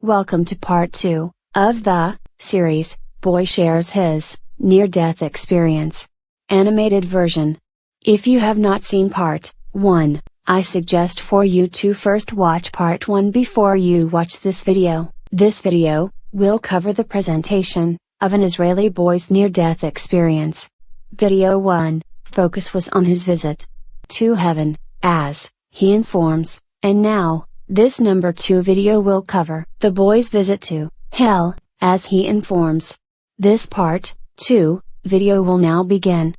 Welcome to part 2 of the series, Boy Shares His Near-Death Experience animated version. If you have not seen part 1, I suggest for you to first watch part 1 before you watch this video. This video will cover the presentation of an Israeli boy's near-death experience. Video 1 focus was on his visit to heaven, as he informs, and now, this number 2 video will cover the boy's visit to hell, as he informs. This part 2 video will now begin.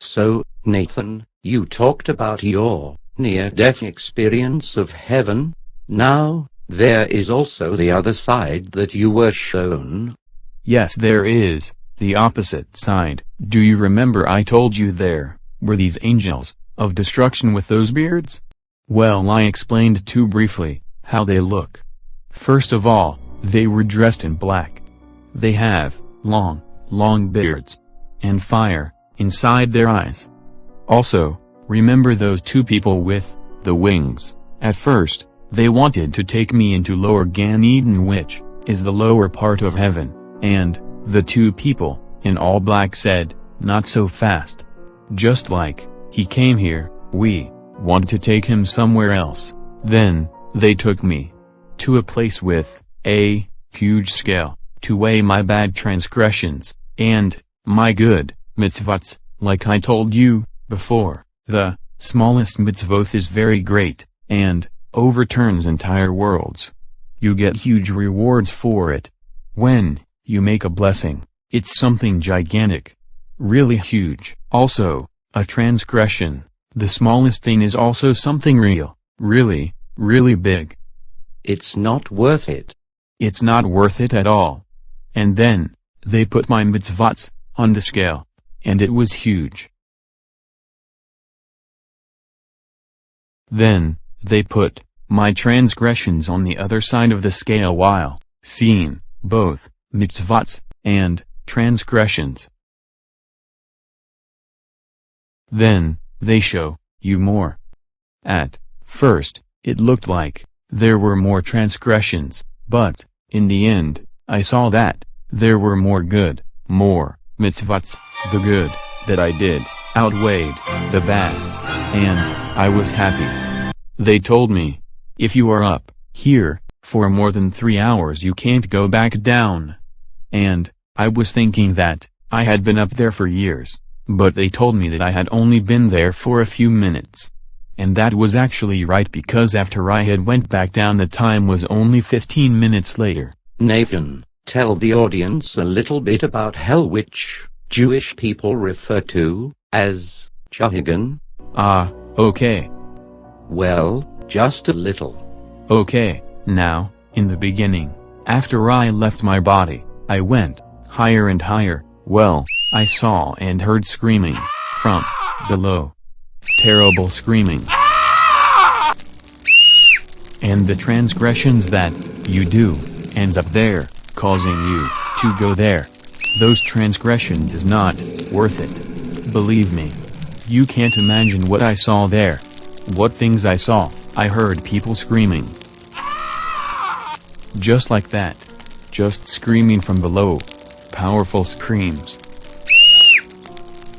So, Nathan, you talked about your near-death experience of heaven. Now, there is also the other side that you were shown. Yes, there is, the opposite side. Do you remember I told you there were these angels of destruction with those beards? Well, I explained too briefly how they look. First of all, they were dressed in black. They have long beards and fire inside their eyes. Also, remember those 2 people with the wings? At first, they wanted to take me into Lower Gan Eden, which is the lower part of heaven, and the 2 people in all black said, "Not so fast. Just like he came here, we want to take him somewhere else." Then, they took me to a place with a huge scale to weigh my bad transgressions and my good mitzvot. Like I told you before, the smallest mitzvot is very great and overturns entire worlds. You get huge rewards for it. When you make a blessing, it's something gigantic, really huge. Also, a transgression, the smallest thing, is also something really big. It's not worth it. It's not worth it at all. And then, they put my mitzvot on the scale, and it was huge. Then, they put my transgressions on the other side of the scale while seeing both mitzvot and transgressions. Then, they show you more. At first, it looked like there were more transgressions, but in the end, I saw that there were more good, more mitzvot. The good that I did outweighed the bad, and I was happy. They told me, if you are up here for more than 3 hours, you can't go back down. And I was thinking that I had been up there for years, but they told me that I had only been there for a few minutes. And that was actually right, because after I had went back down, the time was only 15 minutes later. Nathan, tell the audience a little bit about hell, which Jewish people refer to as Gehenna. Okay. Well, just a little. Okay, now, in the beginning, after I left my body, I went higher and higher. Well, I saw and heard screaming from below. Terrible screaming. And the transgressions that you do ends up there, causing you to go there. Those transgressions is not worth it. Believe me. You can't imagine what I saw there. What things I saw. I heard people screaming. Just like that. Just screaming from below. Powerful screams.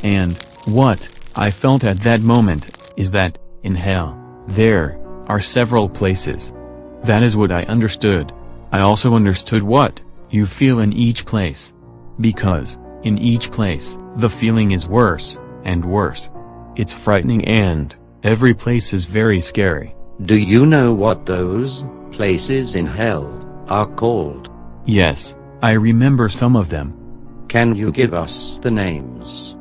And what I felt at that moment is that, in hell, there are several places. That is what I understood. I also understood what you feel in each place. Because, in each place, the feeling is worse and worse. It's frightening, and every place is very scary. Do you know what those places in hell are called? Yes, I remember some of them. Can you give us the names?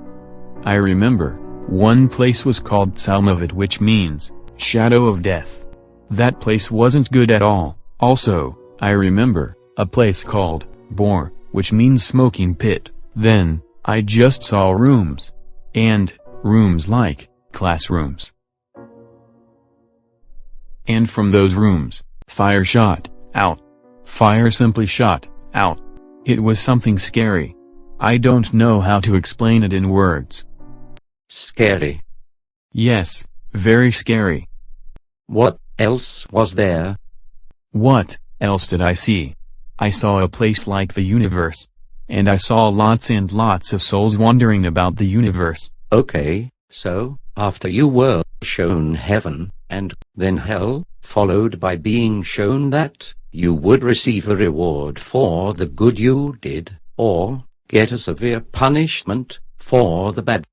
I remember. One place was called Salmavet, which means shadow of death. That place wasn't good at all. Also, I remember a place called Bor, which means smoking pit. Then, I just saw rooms. And rooms like classrooms. And from those rooms, fire shot out. Fire simply shot out. It was something scary. I don't know how to explain it in words. Scary. Yes, very scary. What else was there? What else did I see? I saw a place like the universe. And I saw lots and lots of souls wandering about the universe. Okay, so, after you were shown heaven, and then hell, followed by being shown that you would receive a reward for the good you did, or get a severe punishment for the bad.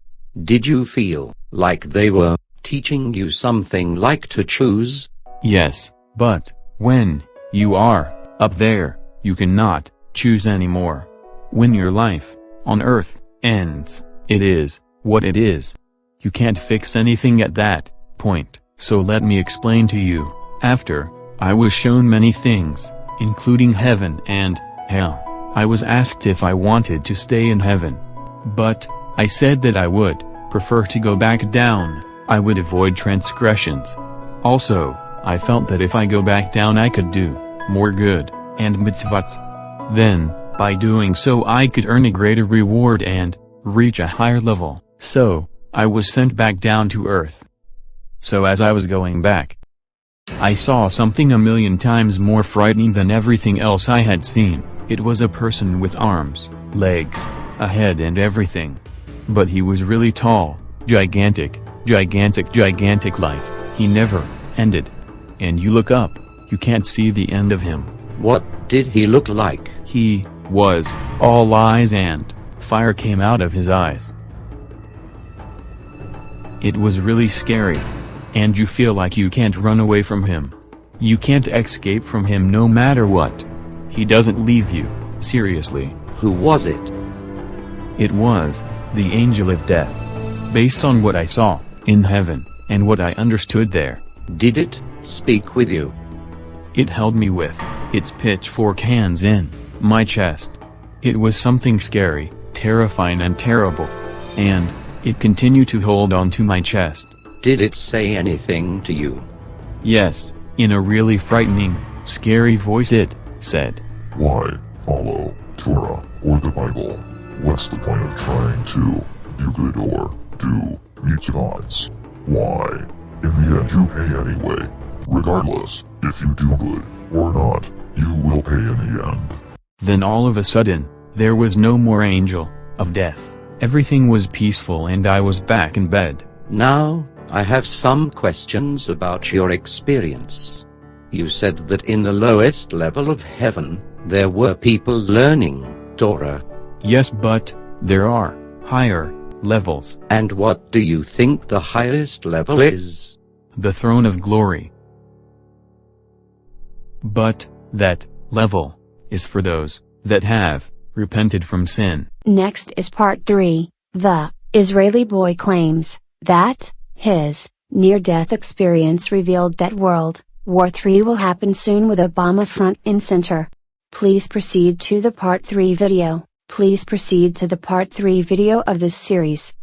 Did you feel like they were teaching you something like to choose? Yes, but when you are up there, you cannot choose anymore. When your life on earth ends, it is what it is. You can't fix anything at that point. So let me explain to you. After I was shown many things, including heaven and hell, I was asked if I wanted to stay in heaven. But I said that I would prefer to go back down. I would avoid transgressions. Also, I felt that if I go back down I could do more good and mitzvahs. Then, by doing so I could earn a greater reward and reach a higher level. So, I was sent back down to earth. So as I was going back, I saw something 1,000,000 times more frightening than everything else I had seen. It was a person with arms, legs, a head and everything. But he was really tall, gigantic, like he never ended. And you look up, you can't see the end of him. What did he look like? He was all eyes and fire came out of his eyes. It was really scary. And you feel like you can't run away from him. You can't escape from him no matter what. He doesn't leave you, seriously. Who was it? It was the angel of death. Based on what I saw in heaven, and what I understood there. Did it speak with you? It held me with its pitchfork hands in my chest. It was something scary, terrifying and terrible. And it continued to hold on to my chest. Did it say anything to you? Yes, in a really frightening, scary voice it said, "Why follow Torah or the Bible? What's the point of trying to do good or do mitzvahs? Why? In the end you pay anyway. Regardless, if you do good or not, you will pay in the end." Then all of a sudden, there was no more angel of death. Everything was peaceful and I was back in bed. Now, I have some questions about your experience. You said that in the lowest level of heaven, there were people learning Torah. Yes, but there are higher levels. And what do you think the highest level is? The throne of glory. But that level is for those that have repented from sin. Next is part 3. The Israeli boy claims that his near-death experience revealed that World War III will happen soon with Obama front and center. Please proceed to the part 3 video. Please proceed to the part 3 video of this series.